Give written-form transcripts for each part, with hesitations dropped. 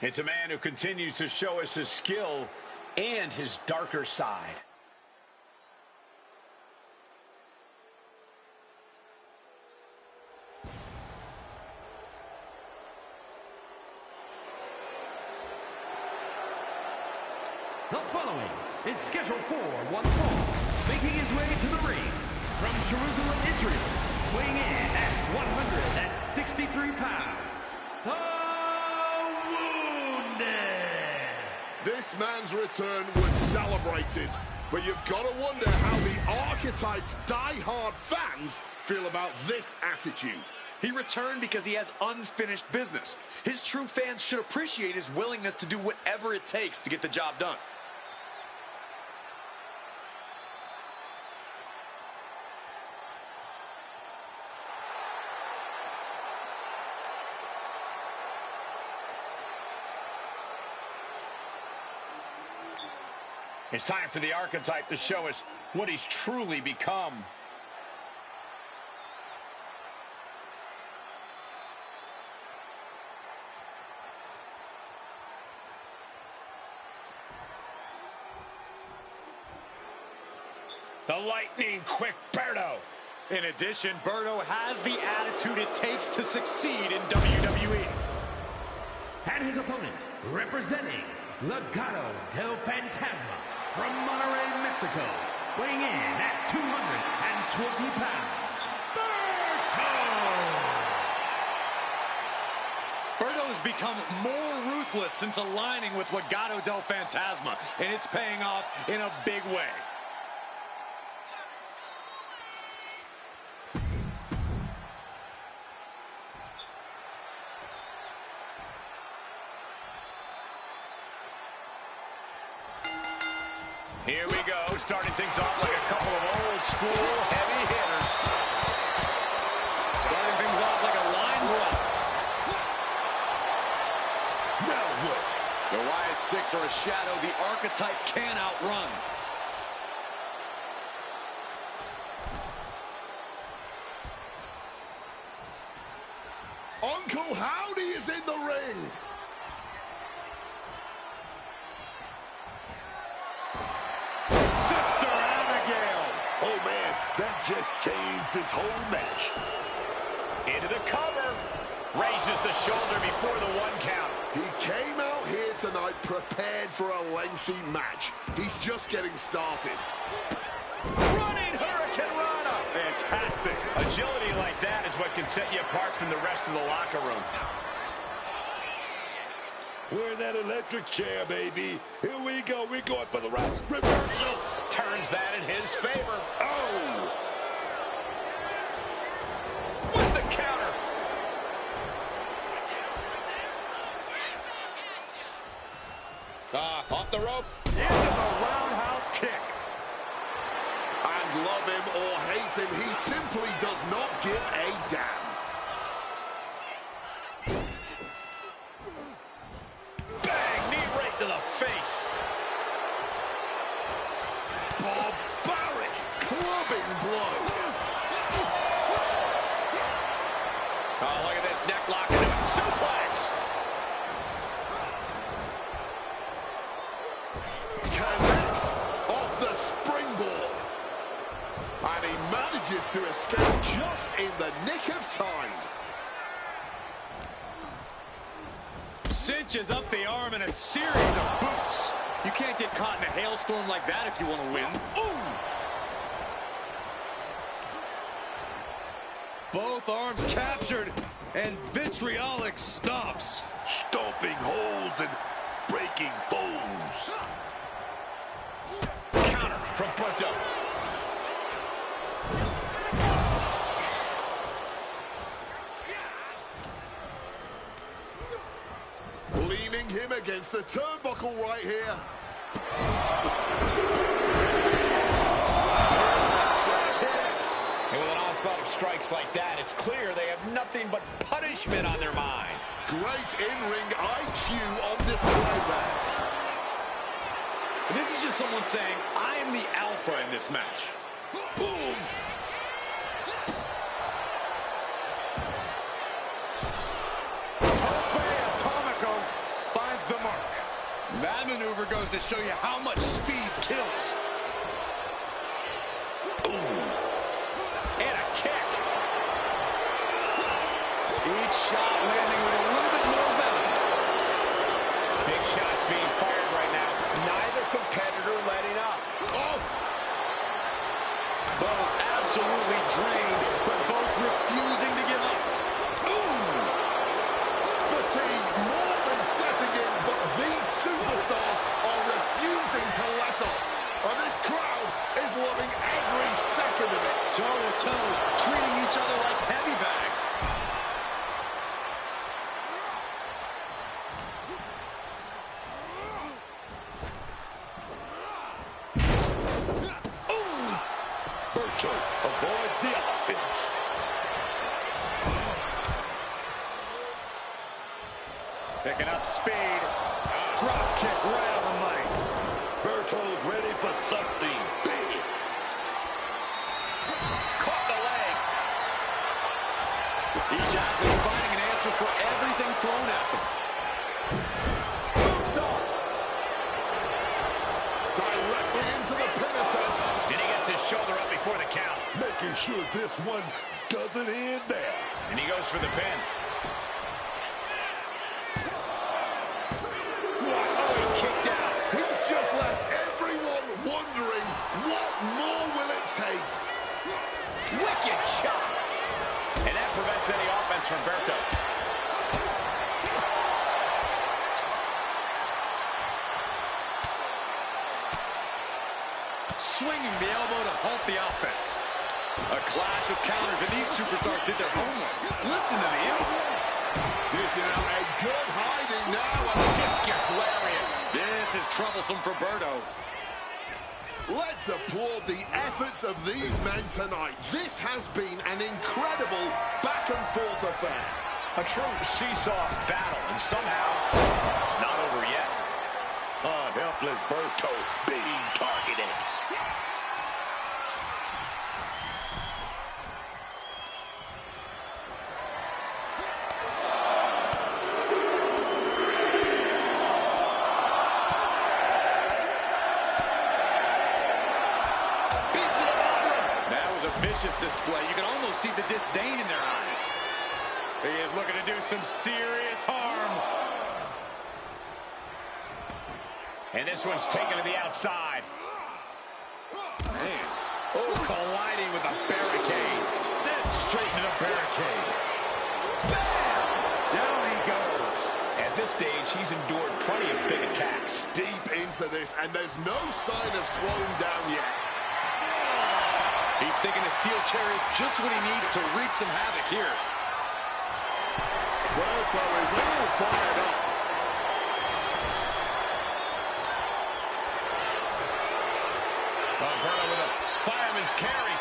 It's a man who continues to show us his skill and his darker side. The following is scheduled for one fall, making his way to the ring from Jerusalem, Israel, weighing in at 163 pounds, the Wounded. This man's return was celebrated, but you've got to wonder how the archetype's die-hard fans feel about this attitude. He returned because he has unfinished business. His true fans should appreciate his willingness to do whatever it takes to get the job done. It's time for the archetype to show us what he's truly become. The lightning-quick Berto. In addition, Berto has the attitude it takes to succeed in WWE. And his opponent, representing Legado del Fantasma from Monterrey, Mexico, weighing in at 220 pounds, Berto! Berto has become more ruthless since aligning with Legado del Fantasma, and it's paying off in a big way. Here we go, starting things off like a couple of old school heavy hitters. Starting things off like a line brawl. Now look. The Riot Six are a shadow the archetype can't outrun. Uncle Howdy is in the ring. Sister Abigail. Oh, man, that just changed this whole match. Into the cover. Raises the shoulder before the one count. He came out here tonight prepared for a lengthy match. He's just getting started. Running Hurricane Rana. Fantastic. Agility like that is what can set you apart from the rest of the locker room. We're in that electric chair, baby. Here we go. We're going for the right reversal. Turns that in his favor. Oh! With the counter. Off the rope. Into the roundhouse kick. And love him or hate him, he simply does not give a damn. Bang, knee right to the face. Barbaric clubbing blow. Oh, look at this neck lock into it. Suplex. Connects off the springboard. And he manages to escape just in the nick of time. Cinches up the arm in a series of boots. You can't get caught in a hailstorm like that if you want to win. Ooh! Both arms captured, and vitriolic stomps. Stomping holes and breaking foes. Counter from Berto. Leaning him against the turnbuckle right here. And with an onslaught of strikes like that, it's clear they have nothing but punishment on their mind. Great in-ring IQ on display there. This is just someone saying, I am the alpha in this match. Boom! Tope Atomico finds the mark. That maneuver goes to show you how much speed kills. Boom! And a kick. Each shot landing with a little bit more venom. Big shots being fired right now. Neither competitor letting up. Oh! Both absolutely drained, but both refusing to give up. Boom! Fatigue more than setting in, but these superstars are refusing to let up. And this crowd is loving every second of it. Toe-to-toe, treating each other like heavy bags. Berto, avoid the offense. Picking up speed. Drop kick right on the money. Berto's ready for something big. Caught the leg. Each athlete finding an answer for everything thrown at them. Moonsault. Directly into the pin attempt. And he gets his shoulder up before the count. Making sure this one doesn't end there. And he goes for the pin. Oh, he kicked out. He's just left everyone wondering, what more will it take? Wicked shot. And that prevents any offense from Berto. Swinging the elbow to halt the offense. A clash of counters, and these superstars did their homework. Listen to the elbow. Dishing out a good hiding now. And a Discus lariat. This is troublesome for Berto. let's applaud the efforts of these men tonight. This has been an incredible back-and-forth affair. A true seesaw battle, and somehow it's not over yet. Helpless Berto being targeted. Vicious display. You can almost see the disdain in their eyes. He is looking to do some serious harm. And this one's taken to the outside. Man. Oh, colliding with a barricade. Sent straight into the barricade. Bam! Down he goes. At this stage, he's endured plenty of big attacks. Deep into this, and there's no sign of slowing down yet. He's thinking a steel chair is just what he needs to wreak some havoc here. Berto is all fired up. Berto with a fireman's carry.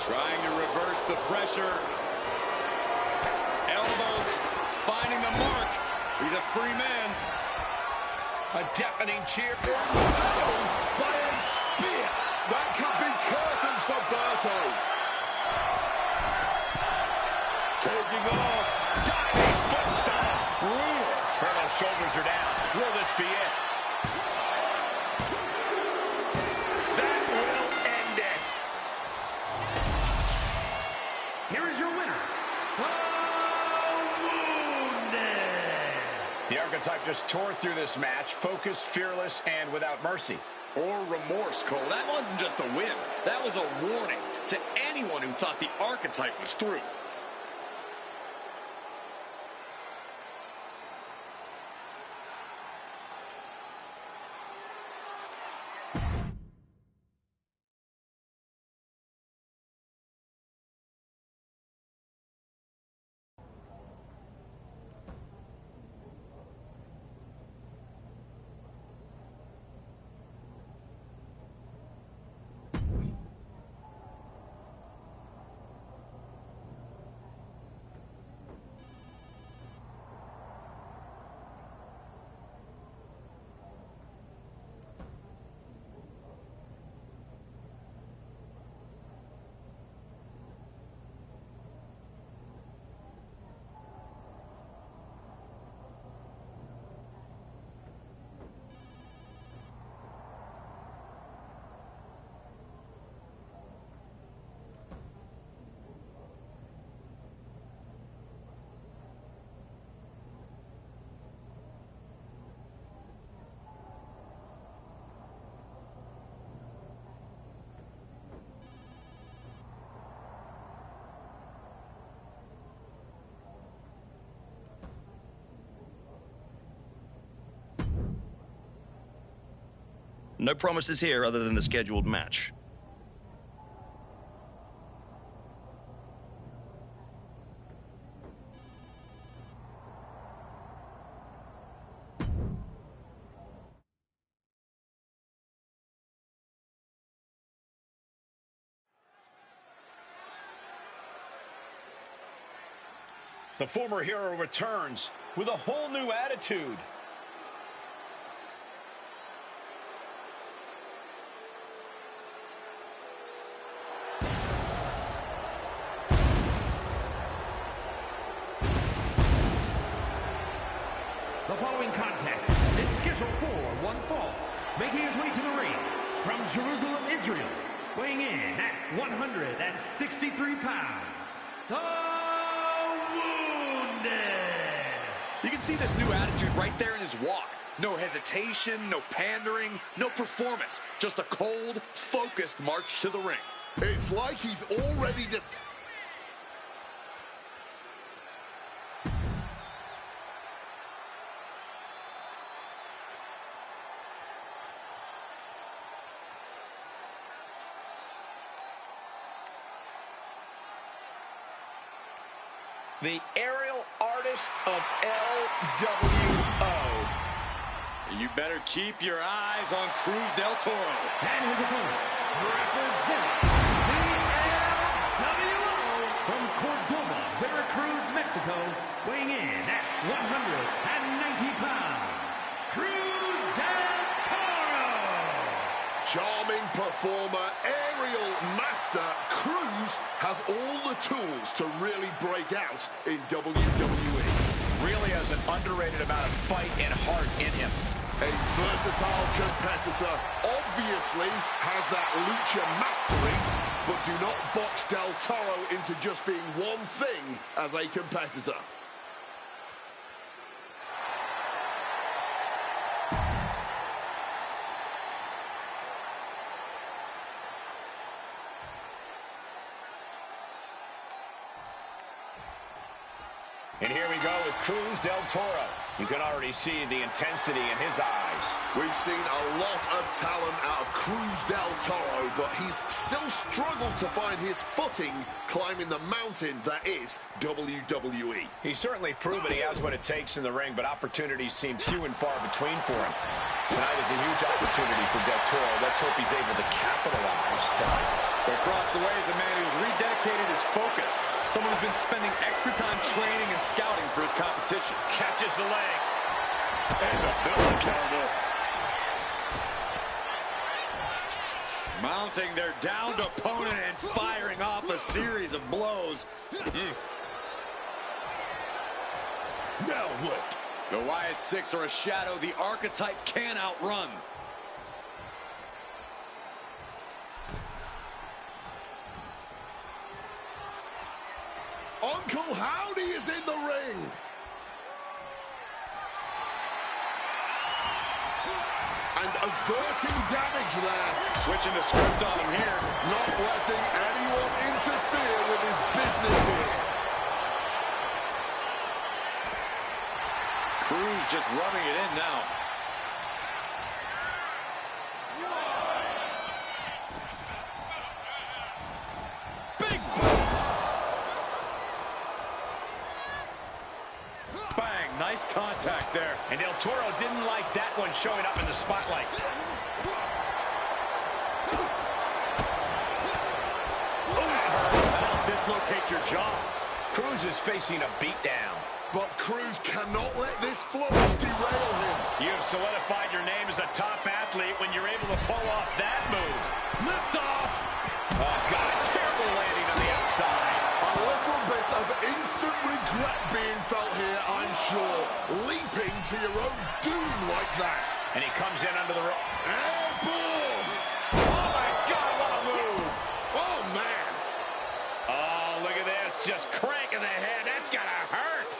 Trying to reverse the pressure. Elbows finding the mark. He's a free man. A deafening cheer. By a spear. That could be curtains for Berto. Taking off. Diving foot stomp. Brutal. Berto's shoulders are down. Will this be it? McIntyre just tore through this match, focused, fearless, and without mercy. Or remorse, Cole. That wasn't just a win. That was a warning to anyone who thought the archetype was through. No promises here other than the scheduled match. The former hero returns with a whole new attitude. The following contest is scheduled for one fall, making his way to the ring from Jerusalem, Israel, weighing in at 163 pounds, the Wounded. You can see this new attitude right there in his walk. No hesitation, no pandering, no performance. Just a cold, focused march to the ring. It's like he's already... The aerial artist of LWO. You better keep your eyes on Cruz del Toro. And his opponent, representing the LWO from Cordoba, Veracruz, Mexico, weighing in at 190 pounds, Cruz del Toro. Charming performer, aerial master, Cruz has all the tools to really break out in WWE. Really has an underrated amount of fight and heart in him. A versatile competitor, obviously has that lucha mastery, but do not box Del Toro into just being one thing as a competitor. And here we go with Cruz del Toro. You can already see the intensity in his eyes. We've seen a lot of talent out of Cruz del Toro, but he's still struggled to find his footing climbing the mountain that is WWE. He's certainly proven he has what it takes in the ring, but opportunities seem few and far between for him. Tonight is a huge opportunity for Del Toro. Let's hope he's able to capitalize tonight. But across the way is a man who's rededicated his focus. Someone who's been spending extra time training and scouting for his competition. Catches the leg. And another counter. Mounting their downed opponent and firing off a series of blows. Now what? The Wyatt Six are a shadow the archetype can't outrun. Uncle Howdy is in the ring. averting damage there. Switching the script on him here. Not letting anyone interfere with his business here. Cruz just rubbing it in now. Big boot. Bang, nice contact there. And Del Toro didn't like that one showing up in the spotlight. That'll dislocate your jaw. Cruz is facing a beatdown. But Cruz cannot let this flourish derail him. You've solidified your name as a top athlete when you're able to pull off that move. Lift off. Oh, God, terrible landing on the outside. A little bit of instant regret being felt here, I'm sure. Leaping to your own doom like that. And he comes in under the rope. Airborne! Oh, my God, what a move. Oh, man. Oh, look at this. Just cranking the head. That's got to hurt.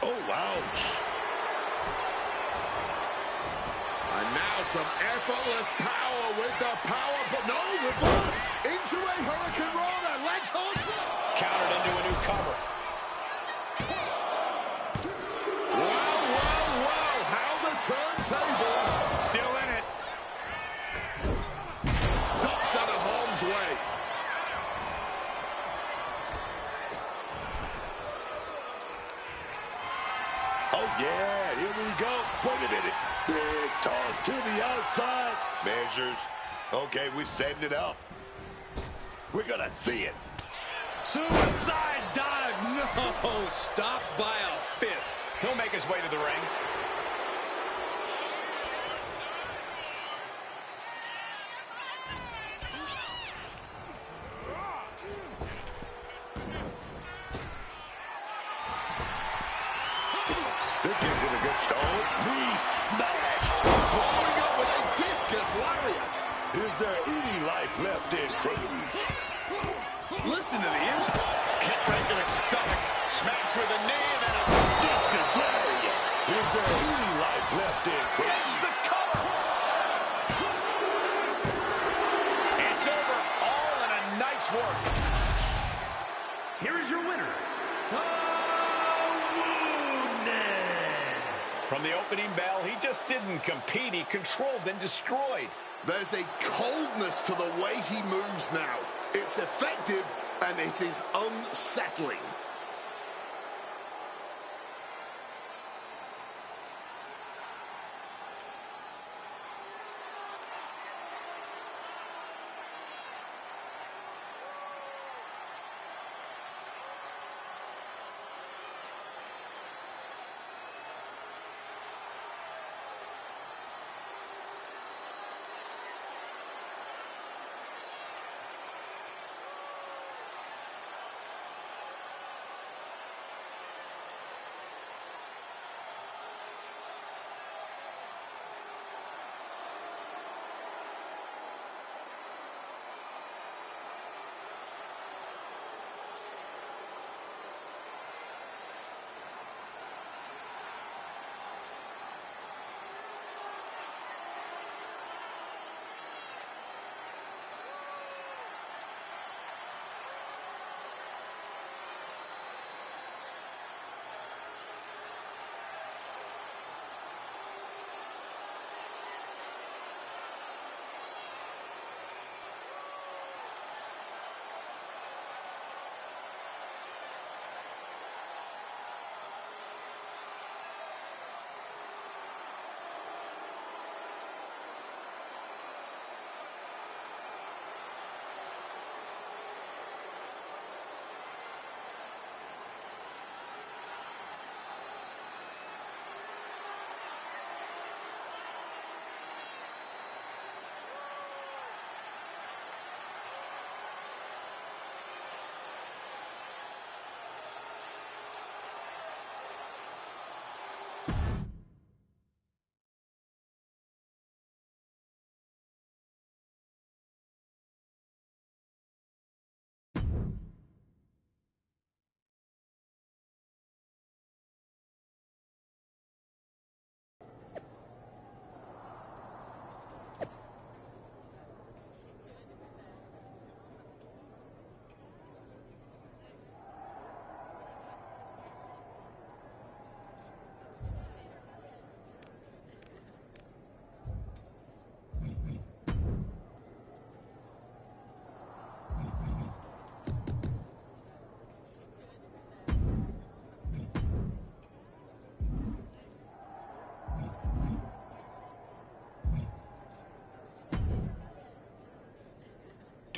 Oh, ouch. And now some effortless power with the power, but no, reverse into a Hurricane Rana, legs hook. Countered into a new cover. Wow, how the turntables. Still in it. Ducks out of harm's way. Oh, yeah, here we go. Wait a minute. Big toss to the outside. Measures. Okay, we're setting it up. We're going to see it. Suicide dive. No, stopped by a fist. He'll make his way to the ring. They're getting a good stone. Knee smash. Following up with a discus lariat. Is there any life left in Cruz? Listen to the impact. Kick right to the stomach. Smash with a knee and then a Discus lariat. Is there any life left in Cruz? gets the cover. It's over. All in a night's work. Here is your winner, the Wounded. From the opening bell, he just didn't compete. He controlled and destroyed. There's a coldness to the way he moves now. It's effective and it is unsettling.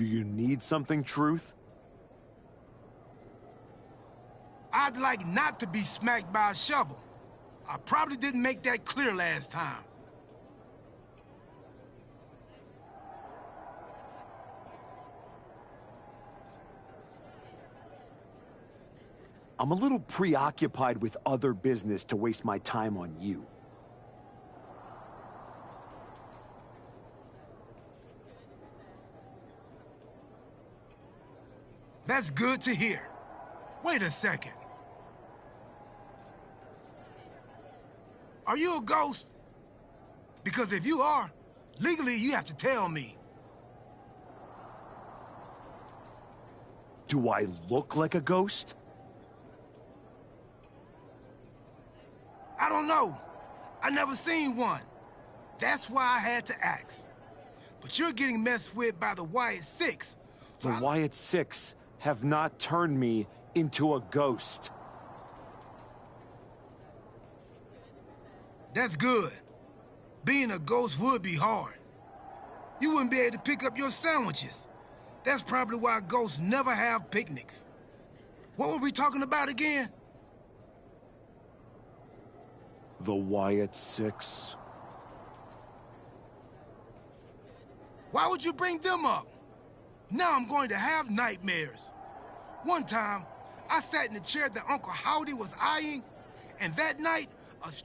Do you need something, Truth? I'd like not to be smacked by a shovel. I probably didn't make that clear last time. I'm a little preoccupied with other business to waste my time on you. That's good to hear. Wait a second. Are you a ghost? Because if you are, legally you have to tell me. Do I look like a ghost? I don't know. I never seen one. That's why I had to ask. But you're getting messed with by the Wwe2k26. The Wwe2k26 have not turned me into a ghost. That's good. Being a ghost would be hard. You wouldn't be able to pick up your sandwiches. That's probably why ghosts never have picnics. What were we talking about again? The Wwe2k26. Why would you bring them up? Now I'm going to have nightmares. One time, I sat in the chair that Uncle Howdy was eyeing, and that night,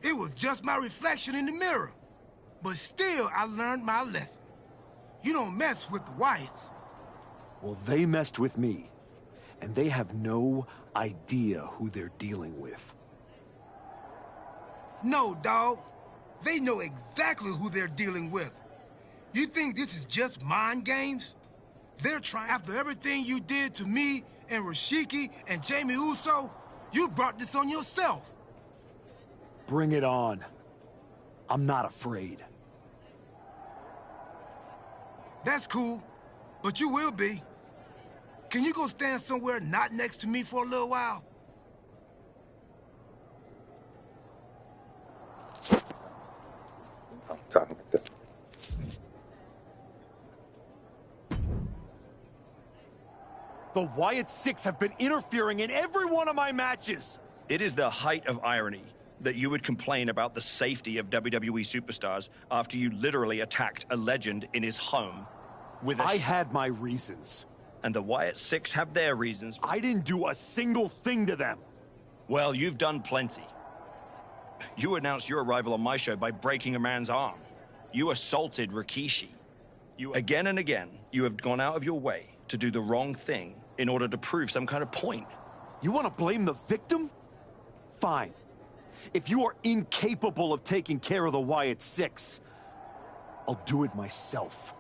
it was just my reflection in the mirror. But still, I learned my lesson. You don't mess with the Wyatts. Well, they messed with me, and they have no idea who they're dealing with. No, dawg. They know exactly who they're dealing with. You think this is just mind games? They're trying, after everything you did to me and Rashiki and Jamie Uso, you brought this on yourself. Bring it on. I'm not afraid. That's cool, but you will be. Can you go stand somewhere not next to me for a little while? The Wwe2k26 have been interfering in every one of my matches! It is the height of irony that you would complain about the safety of WWE superstars after you literally attacked a legend in his home with I had my reasons. And the Wwe2k26 have their reasons. I didn't do a single thing to them. Well, you've done plenty. You announced your arrival on my show by breaking a man's arm. You assaulted Rikishi. Again and again, you have gone out of your way to do the wrong thing in order to prove some kind of point. You want to blame the victim? Fine. If you are incapable of taking care of the Wwe2k26, I'll do it myself.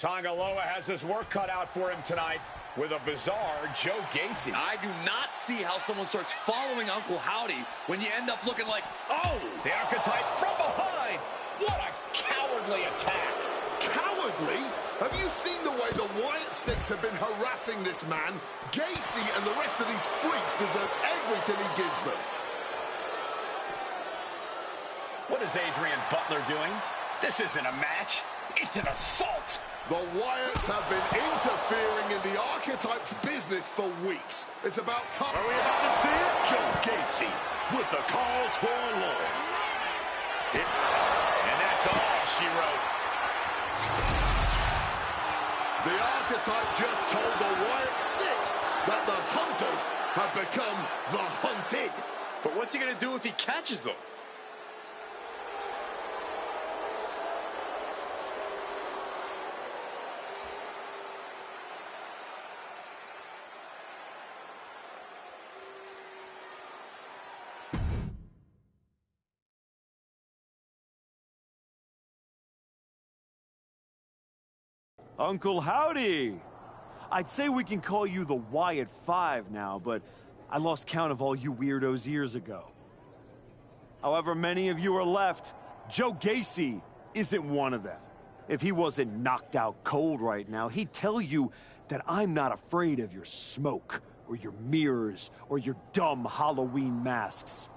Tongaloa has his work cut out for him tonight with a bizarre Joe Gacy. I do not see how someone starts following Uncle Howdy when you end up looking like, oh! The archetype from behind. What a cowardly attack. Cowardly? Have you seen the way the Wwe2k26 have been harassing this man? Gacy and the rest of these freaks deserve everything he gives them. What is Adrian Butler doing? This isn't a match. It's an assault. The Wyatts have been interfering in the archetype's business for weeks. It's about time. Are we about to see it? Joe Gacy with the calls for law. And that's all she wrote. The archetype just told the Wwe2k26 that the hunters have become the hunted. But what's he gonna do if he catches them? Uncle Howdy! I'd say we can call you the Wyatt5 now, but I lost count of all you weirdos years ago. However many of you are left, Joe Gacy isn't one of them. If he wasn't knocked out cold right now, he'd tell you that I'm not afraid of your smoke, or your mirrors, or your dumb Halloween masks.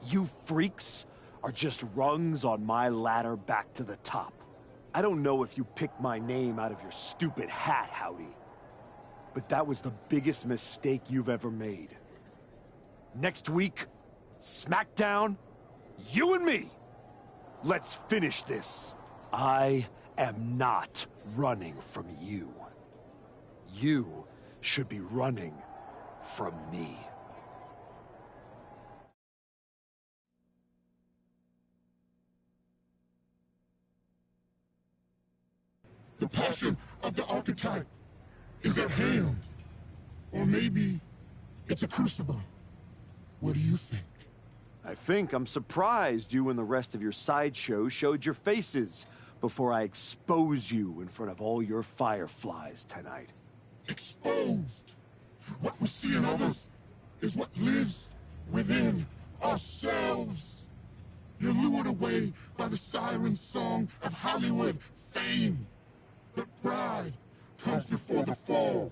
You freaks are just rungs on my ladder back to the top. I don't know if you picked my name out of your stupid hat, Howdy, but that was the biggest mistake you've ever made. Next week, SmackDown, you and me. Let's finish this. I am not running from you. You should be running from me. The passion of the archetype is at hand. Or maybe it's a crucible. What do you think? I think I'm surprised you and the rest of your sideshow showed your faces before I expose you in front of all your fireflies tonight. Exposed. What we see in others is what lives within ourselves. You're lured away by the siren song of Hollywood fame. But pride comes before the fall.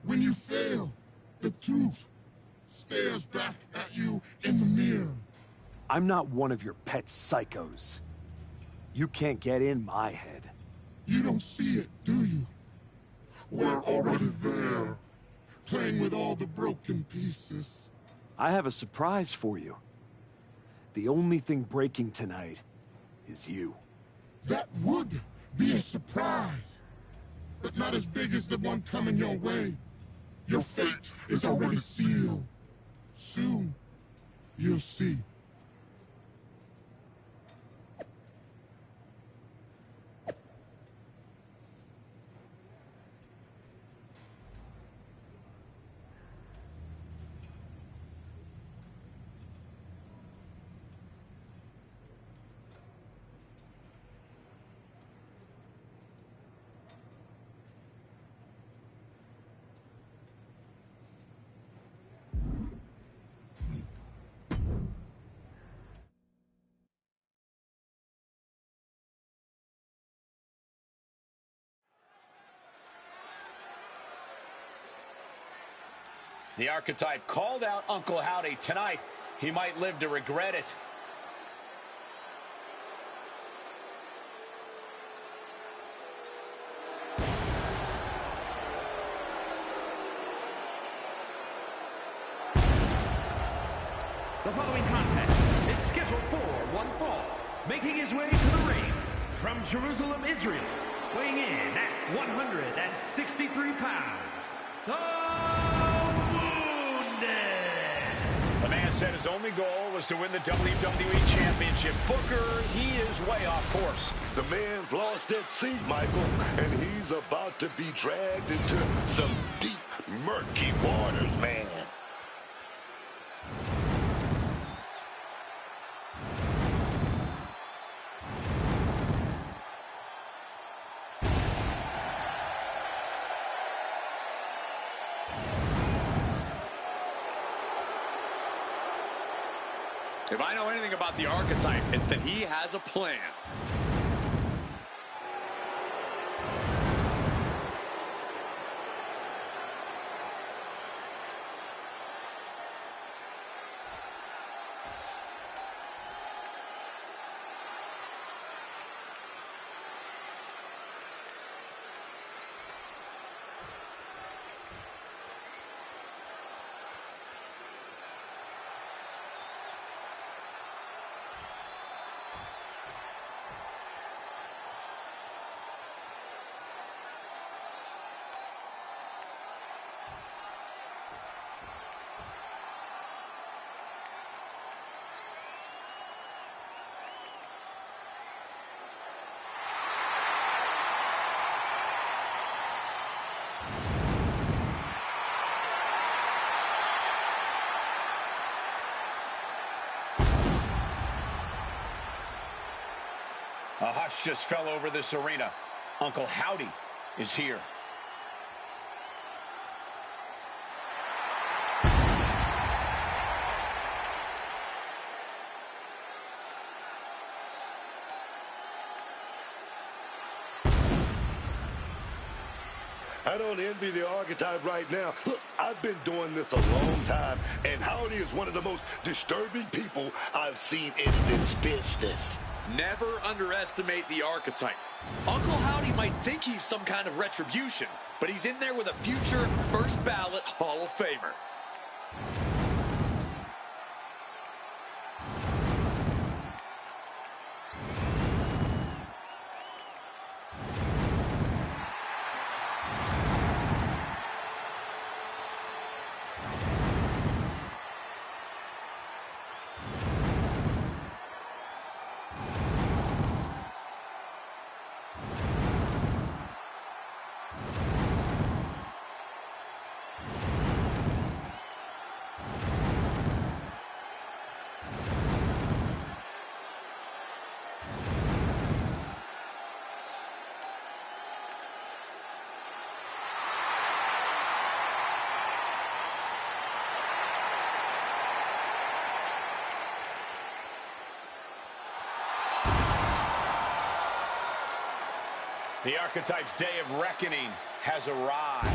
When you fail, the truth stares back at you in the mirror. I'm not one of your pet psychos. You can't get in my head. You don't see it, do you? We're already there, playing with all the broken pieces. I have a surprise for you. The only thing breaking tonight is you. That would be a surprise, but not as big as the one coming your way. Your fate is already sealed. Soon, you'll see. The archetype called out Uncle Howdy tonight. He might live to regret it. The following contest is scheduled for one fall. Making his way to the ring from Jerusalem, Israel, weighing in at 163 pounds, the The man said his only goal was to win the WWE Championship. Booker, he is way off course. The man's lost at sea, Michael, and he's about to be dragged into some deep, murky waters, man. If I know anything about the archetype, it's that he has a plan. A hush just fell over this arena. Uncle Howdy is here. I don't envy the archetype right now. Look, I've been doing this a long time, and Howdy is one of the most disturbing people I've seen in this business. Never underestimate the archetype. Uncle Howdy might think he's some kind of retribution, but he's in there with a future first ballot Hall of Famer. The Archetype's day of reckoning has arrived.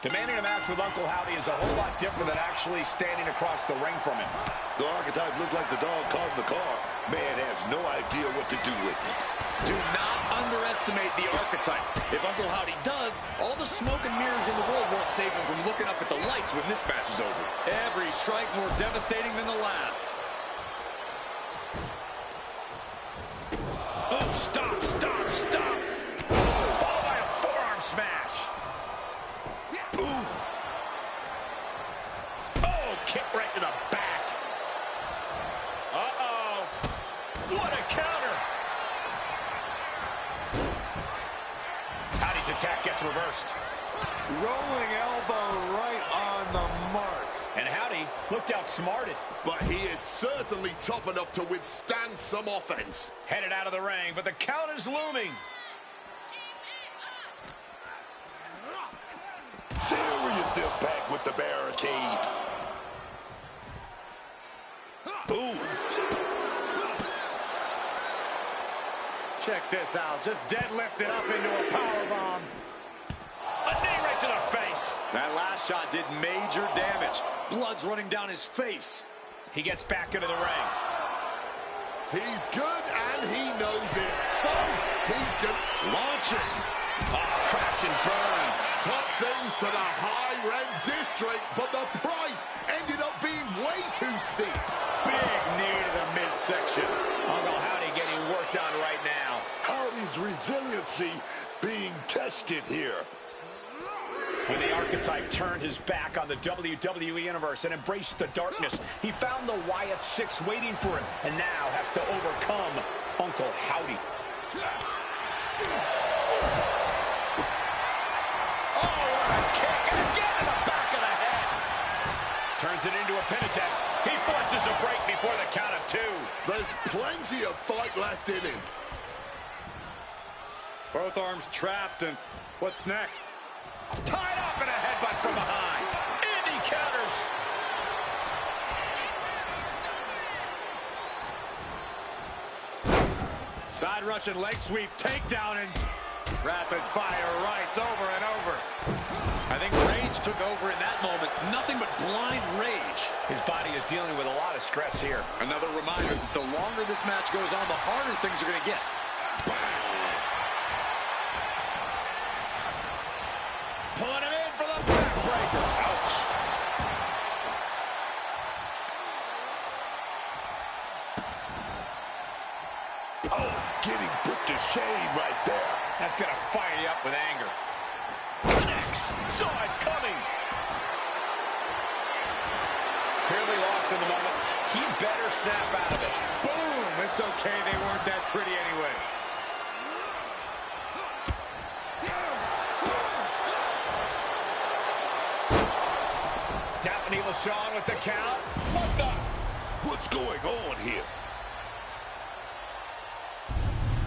Demanding a match with Uncle Howdy is a whole lot different than actually standing across the ring from him. The archetype looked like the dog caught in the car. Man has no idea what to do with it. Do not underestimate the archetype. If Uncle Howdy does, all the smoke and mirrors in the world won't save him from looking up at the lights when this match is over. Every strike more devastating than the last. Oh, stop, stop, stop. Followed by a forearm smash. Ooh. Oh, kick right to the back. Uh-oh. What a counter. Howdy's attack gets reversed. Rolling elbow right on the mark. And Howdy looked outsmarted. But he is certainly tough enough to withstand some offense. Headed out of the ring, but the count is looming. Serious impact with the barricade. Boom. Check this out. Just deadlifted up into a powerbomb. A knee right to the face. That last shot did major damage. Blood's running down his face. He gets back into the ring. He's good and he knows it. So he's good. Launching. Oh, crash and burn. Top things to the high-rent district, but the price ended up being way too steep. Big knee to the midsection. Uncle Howdy getting worked on right now. Howdy's resiliency being tested here. When the Archetype turned his back on the WWE Universe and embraced the darkness, he found the Wyatt Six waiting for him, and now has to overcome Uncle Howdy. Oh, what a kick! And again in the back of the head! Turns it into a pin attempt. He forces a break before the count of two. There's plenty of fight left in him. Both arms trapped, and what's next? Tied up in a headbutt from behind. And he counters. Side Russian leg sweep, takedown, and rapid fire rights over and over. I think rage took over in that moment. Nothing but blind rage. His body is dealing with a lot of stress here. Another reminder that the longer this match goes on, the harder things are going to get. Pulling him in for the backbreaker. Ouch. Oh, getting put to shame right there. That's going to fire you up with anger. Connects. Saw it coming. Clearly lost in the moment. He better snap out of it. Boom! It's okay. They weren't that pretty anyway. Sean with the count. What the? What's going on here?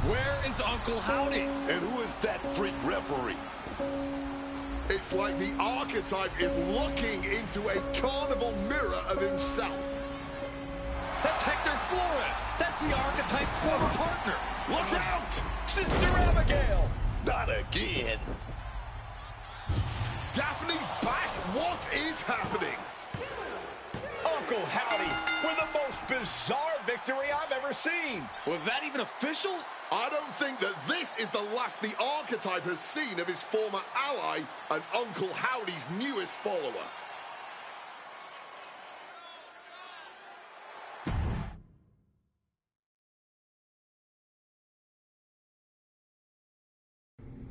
Where is Uncle Howdy? And who is that freak referee? It's like the archetype is looking into a carnival mirror of himself. That's Hector Flores. That's the archetype's former partner. Look out! Sister Abigail. Not again. Daphne's back. What is happening? Uncle Howdy with the most bizarre victory I've ever seen. Was that even official? I don't think that this is the last the archetype has seen of his former ally and Uncle Howdy's newest follower.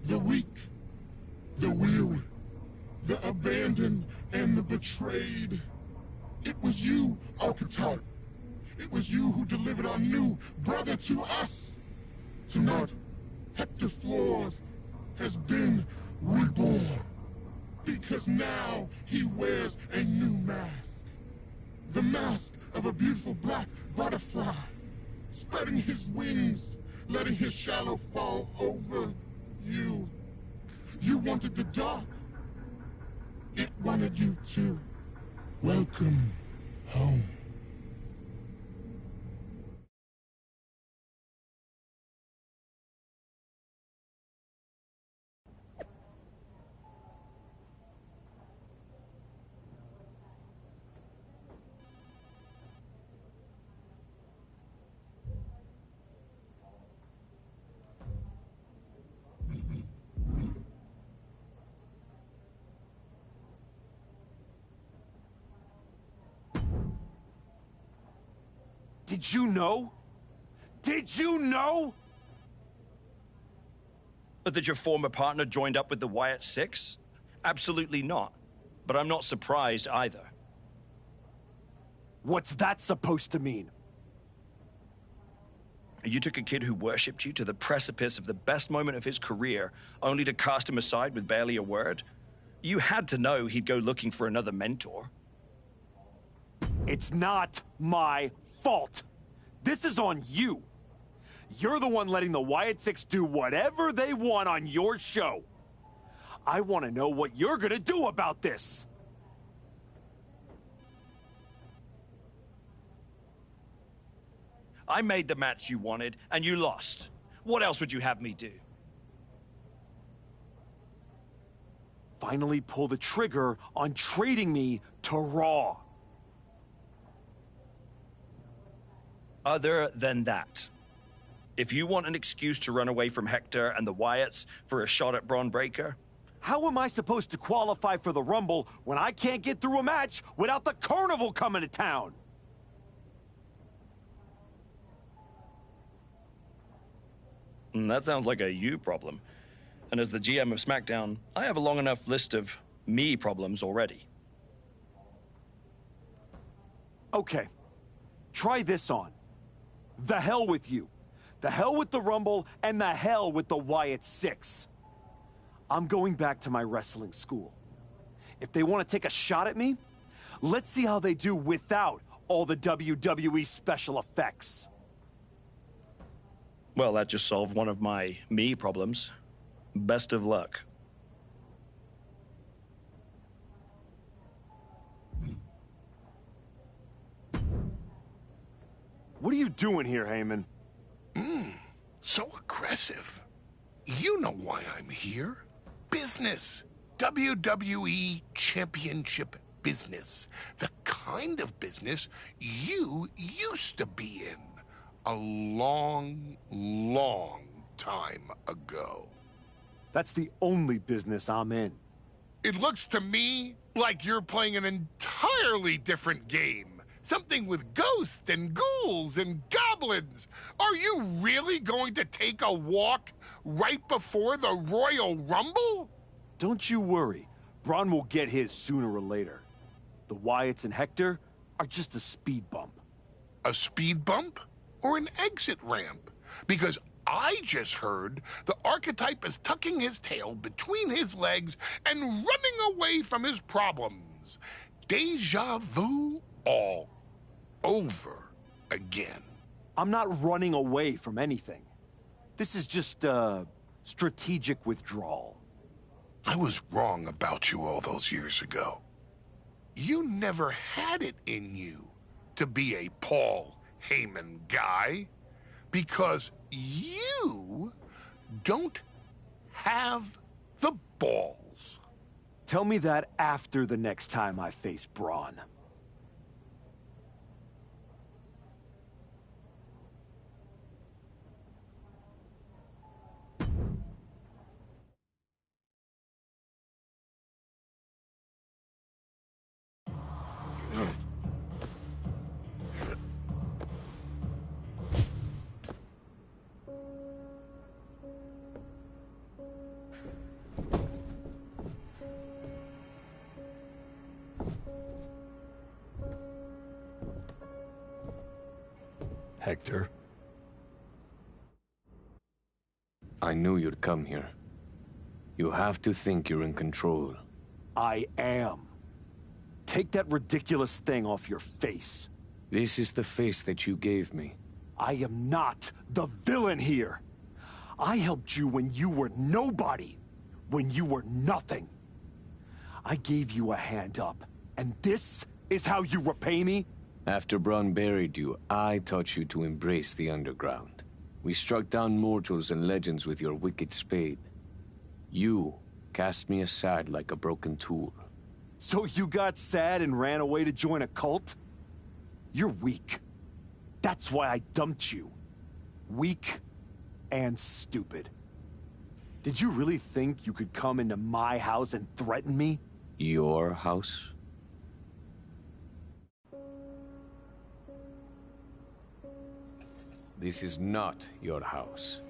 The weak, the weary, the abandoned, and the betrayed. It was you, archetype. It was you who delivered our new brother to us. Tonight, Hector Flores has been reborn. Because now he wears a new mask. The mask of a beautiful black butterfly, spreading his wings, letting his shadow fall over you. You wanted the dark. It wanted you too. Welcome home. Did you know? Did you know? That your former partner joined up with the Wyatt 6? Absolutely not. But I'm not surprised either. What's that supposed to mean? You took a kid who worshipped you to the precipice of the best moment of his career, only to cast him aside with barely a word? You had to know he'd go looking for another mentor. It's not my fault. This is on you. You're the one letting the Wyatt 6 do whatever they want on your show. I want to know what you're gonna do about this. I made the match you wanted, and you lost. What else would you have me do? Finally pull the trigger on trading me to Raw. Other than that, if you want an excuse to run away from Hector and the Wyatts for a shot at Braun Breaker... How am I supposed to qualify for the Rumble when I can't get through a match without the Carnival coming to town? That sounds like a you problem. And as the GM of SmackDown, I have a long enough list of me problems already. Okay, try this on. The hell with you. The hell with the Rumble, and the hell with the Wyatt 6. I'm going back to my wrestling school. If they want to take a shot at me, let's see how they do without all the WWE special effects. Well, that just solved one of my me problems. Best of luck. What are you doing here, Heyman? So aggressive. You know why I'm here. Business. WWE Championship business. The kind of business you used to be in a long, long time ago. That's the only business I'm in. It looks to me like you're playing an entirely different game. Something with ghosts and ghouls and goblins. Are you really going to take a walk right before the Royal Rumble? Don't you worry. Braun will get his sooner or later. The Wyatts and Hector are just a speed bump. A speed bump or an exit ramp? Because I just heard the archetype is tucking his tail between his legs and running away from his problems. Deja vu all over again. I'm not running away from anything. This is just, strategic withdrawal. I was wrong about you all those years ago. You never had it in you to be a Paul Heyman guy because you don't have the balls. Tell me that after the next time I face Braun. Hector? I knew you'd come here. You have to think you're in control. I am. Take that ridiculous thing off your face. This is the face that you gave me. I am not the villain here. I helped you when you were nobody, when you were nothing. I gave you a hand up, and this is how you repay me? After Braun buried you, I taught you to embrace the underground. We struck down mortals and legends with your wicked spade. You cast me aside like a broken tool. So you got sad and ran away to join a cult? You're weak. That's why I dumped you. Weak and stupid. Did you really think you could come into my house and threaten me? Your house? This is not your house.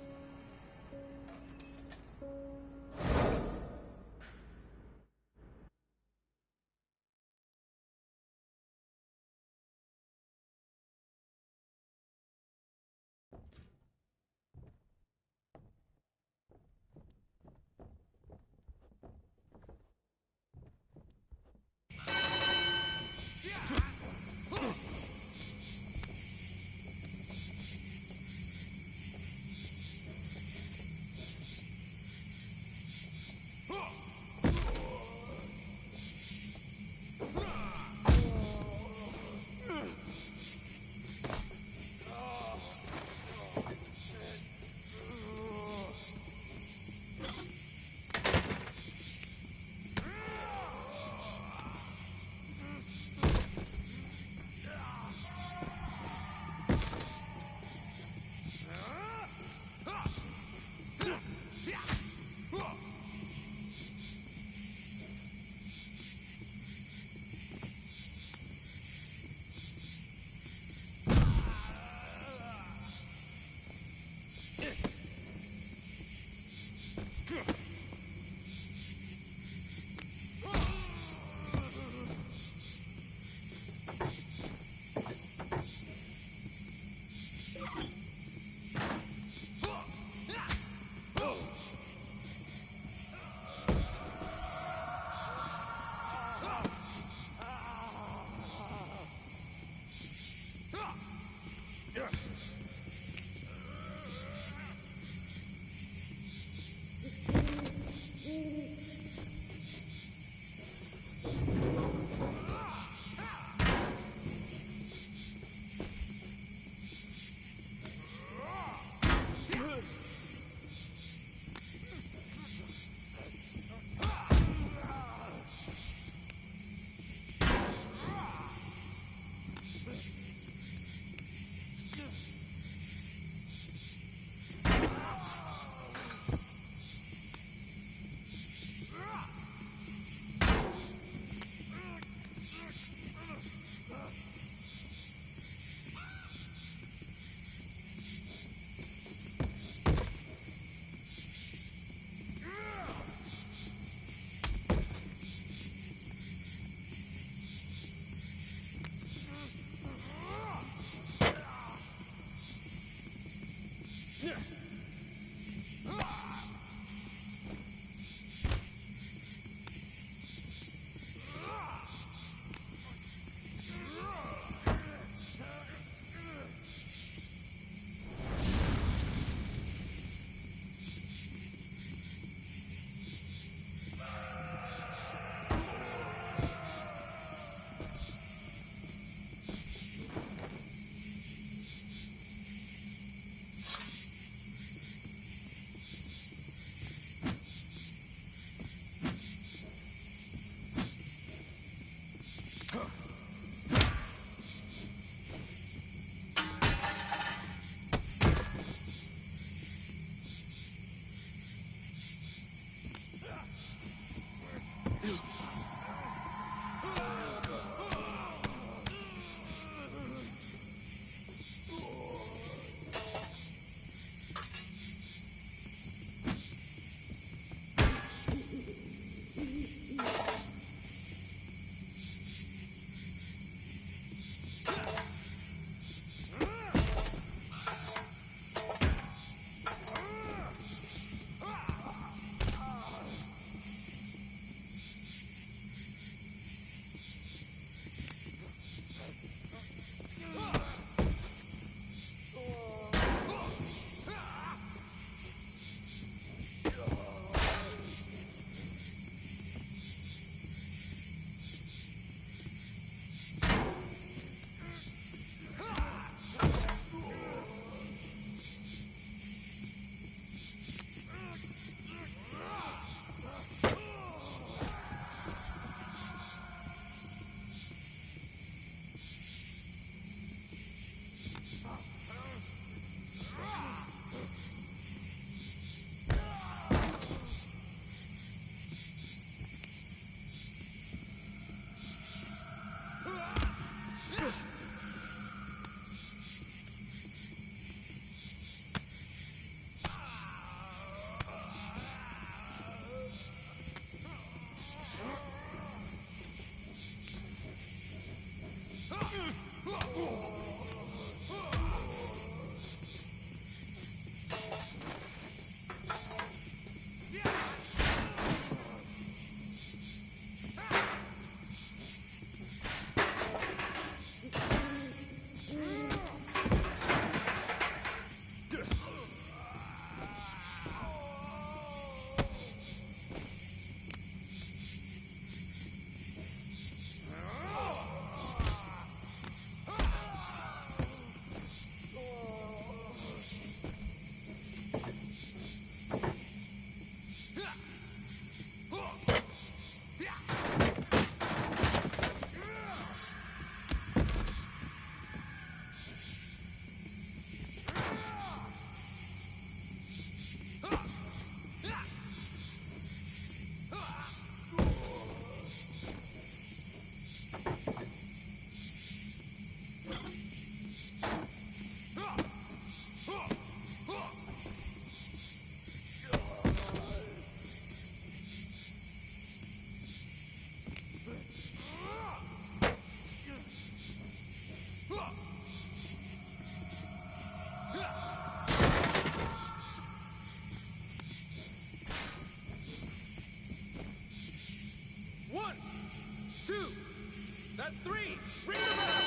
3, ring the bell!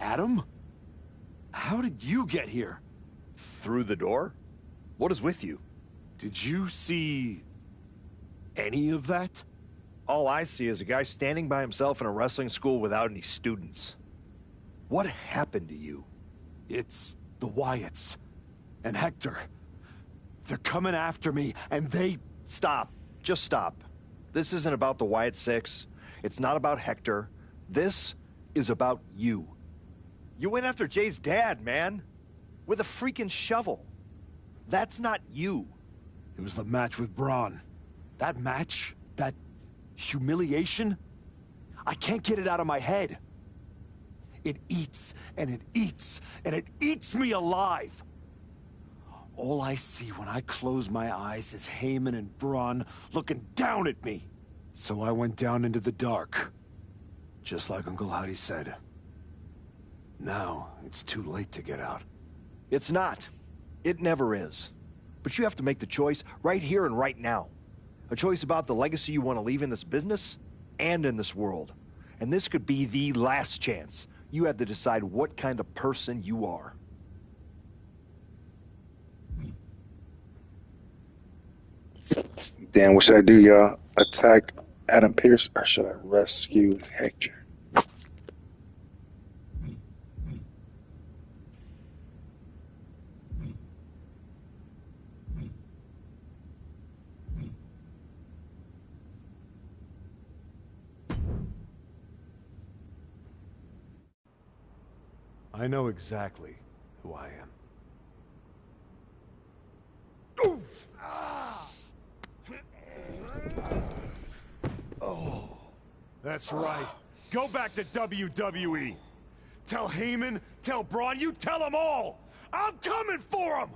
Adam? How did you get here? Through the door? What is with you? Did you see any of that? All I see is a guy standing by himself in a wrestling school without any students. What happened to you? It's the Wyatts and Hector. They're coming after me, and they... Stop. Just stop. This isn't about the Wyatt Six. It's not about Hector. This is about you. You went after Jay's dad, man. With a freaking shovel. That's not you. It was the match with Braun. That match, that humiliation, I can't get it out of my head. It eats, and it eats, and it eats me alive. All I see when I close my eyes is Heyman and Braun looking down at me. So I went down into the dark, just like Uncle Howdy said. Now, it's too late to get out. It's not. It never is. But you have to make the choice right here and right now. A choice about the legacy you want to leave in this business and in this world. And this could be the last chance. You have to decide what kind of person you are. Dan, what should I do, y'all? Attack Adam Pearce, or should I rescue Hector? I know exactly who I am. Oh, that's right. Go back to WWE. Tell Heyman, tell Braun, you tell them all! I'm coming for them!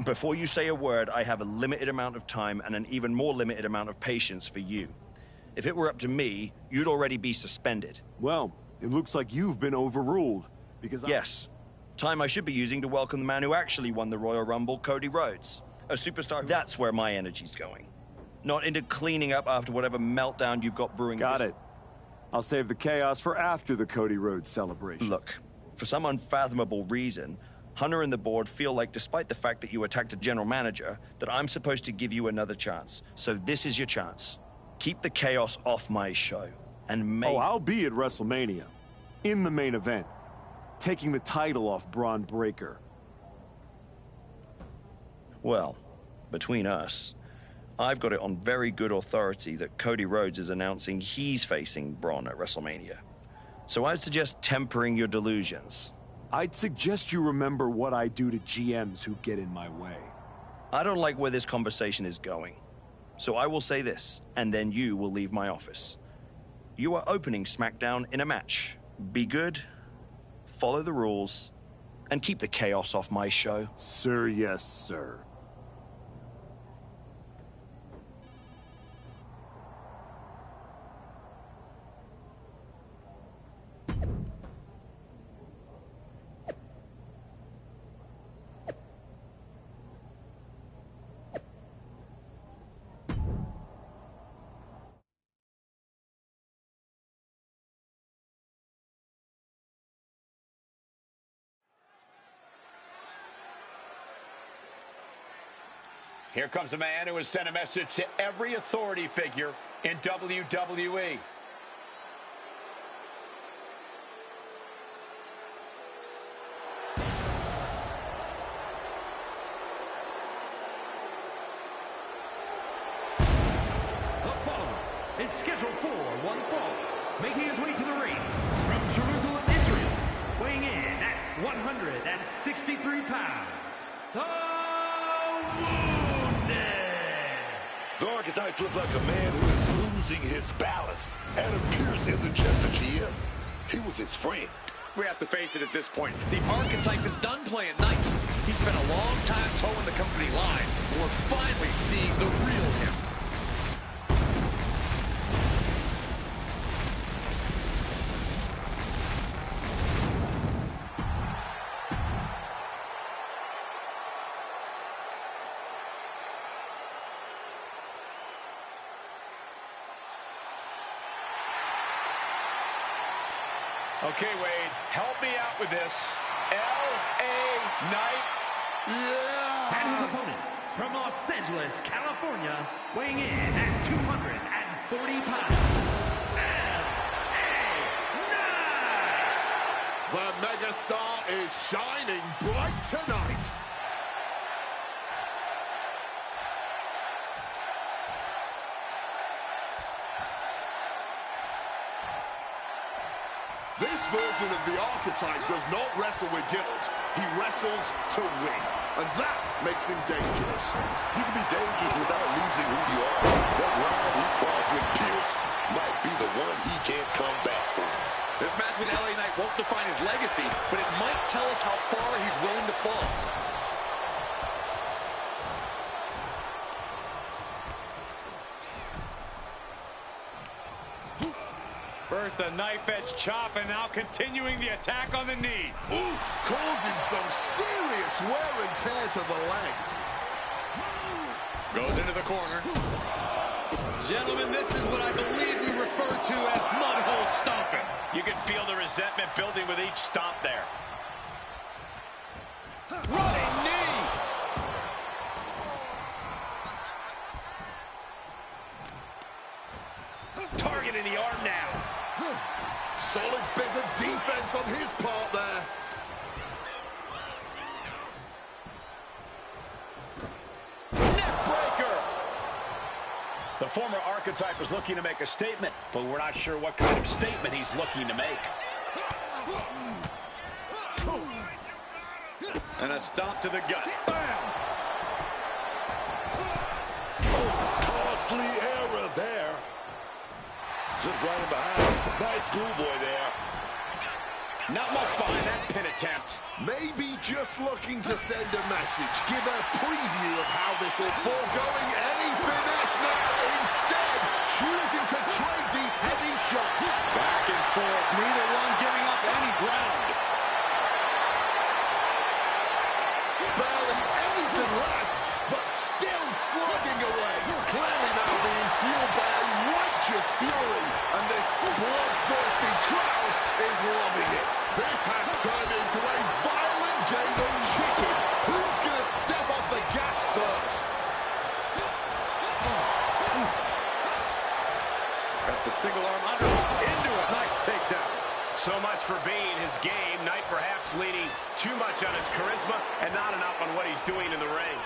Before you say a word, I have a limited amount of time and an even more limited amount of patience for you. If it were up to me, you'd already be suspended. Well, it looks like you've been overruled, because Yes. Time I should be using to welcome the man who actually won the Royal Rumble, Cody Rhodes. A superstar. That's where my energy's going. Not into cleaning up after whatever meltdown you've got brewing. Got it. I'll save the chaos for after the Cody Rhodes celebration. Look, for some unfathomable reason, Hunter and the board feel like, despite the fact that you attacked a general manager, that I'm supposed to give you another chance. So this is your chance. Keep the chaos off my show. And Oh, I'll be at WrestleMania. In the main event. Taking the title off Braun Breaker. Well, between us, I've got it on very good authority that Cody Rhodes is announcing he's facing Braun at WrestleMania. So I'd suggest tempering your delusions. I'd suggest you remember what I do to GMs who get in my way. I don't like where this conversation is going. So I will say this, and then you will leave my office. You are opening SmackDown in a match. Be good, follow the rules, and keep the chaos off my show. Sir, yes, sir. Here comes a man who has sent a message to every authority figure in WWE. The following is scheduled for one fall, making his way to the ring from Jerusalem, Israel, weighing in at 163 pounds, the The archetype looked like a man who is losing his balance. Adam Pearce isn't just a GM. He was his friend. We have to face it at this point. The archetype is done playing nice. He spent a long time towing the company line. We're finally seeing the real him. Okay, Wade, help me out with this. L.A. Knight. Yeah! And his opponent from Los Angeles, California, weighing in at 240 pounds, L.A. Knight! The megastar is shining bright tonight. This version of the archetype does not wrestle with guilt. He wrestles to win. And that makes him dangerous. You can be dangerous without losing who you are. That line he crossed with Pearce might be the one he can't come back from. This match with LA Knight won't define his legacy, but it might tell us how far he's willing to fall. First a knife-edge chop, and now continuing the attack on the knee. Oof, causing some serious wear and tear to the leg. Goes into the corner. Gentlemen, this is what I believe we refer to as mudhole stomping. You can feel the resentment building with each stomp there. Running knee. Targeting the arm now. Solid bit of defense on his part there. Neckbreaker. The former archetype is looking to make a statement, but we're not sure what kind of statement he's looking to make. And a stomp to the gut. Bam! Costly error there. Just right in behind. Nice schoolboy there. Not much behind that pin attempt. Maybe just looking to send a message. Give a preview of how this will foregoing any finesse now. Instead, choosing to trade these heavy shots. Back and forth. Neither one giving up any ground. Barely anything left, but still slugging away. Clearly now being fueled by a righteous fury. And this bloodthirsty crowd is loving it. This has turned into a violent game of chicken. Who's going to step off the gas first? Got the single arm under into a nice takedown. So much for being his game. Knight perhaps leaning too much on his charisma and not enough on what he's doing in the ring.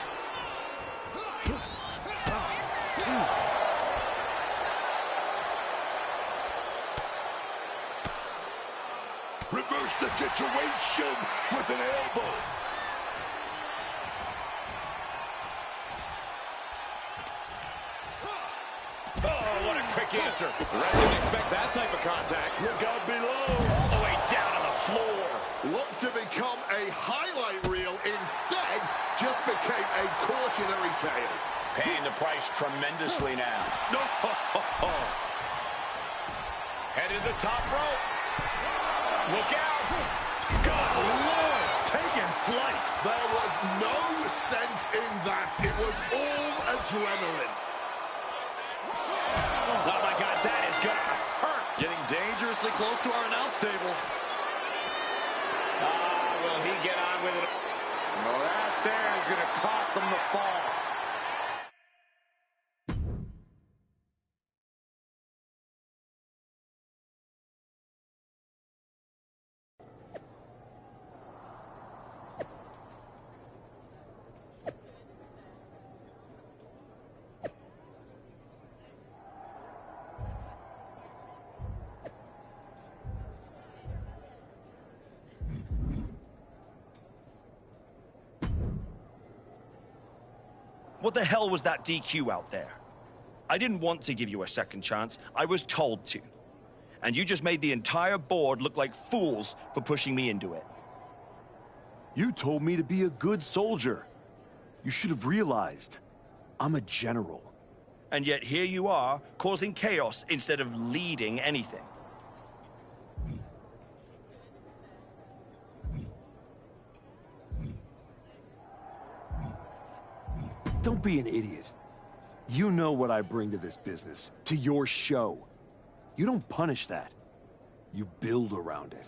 Reverse the situation with an elbow. Oh, what a quick answer. Red didn't expect that type of contact. Look out below. All the way down on the floor. Looked to become a highlight reel. Instead, just became a cautionary tale. Paying the price tremendously now. Headed to the top rope. Look out. Good Lord, taking flight. There was no sense in that. It was all adrenaline. Oh, my God, that is going to hurt. Getting dangerously close to our announce table. Will he get on with it? Well, that there is going to cost him the fall. What the hell was that DQ out there? I didn't want to give you a second chance. I was told to. And you just made the entire board look like fools for pushing me into it. You told me to be a good soldier. You should have realized. I'm a general. And yet here you are, causing chaos instead of leading anything. Don't be an idiot. You know what I bring to this business, to your show. You don't punish that. You build around it.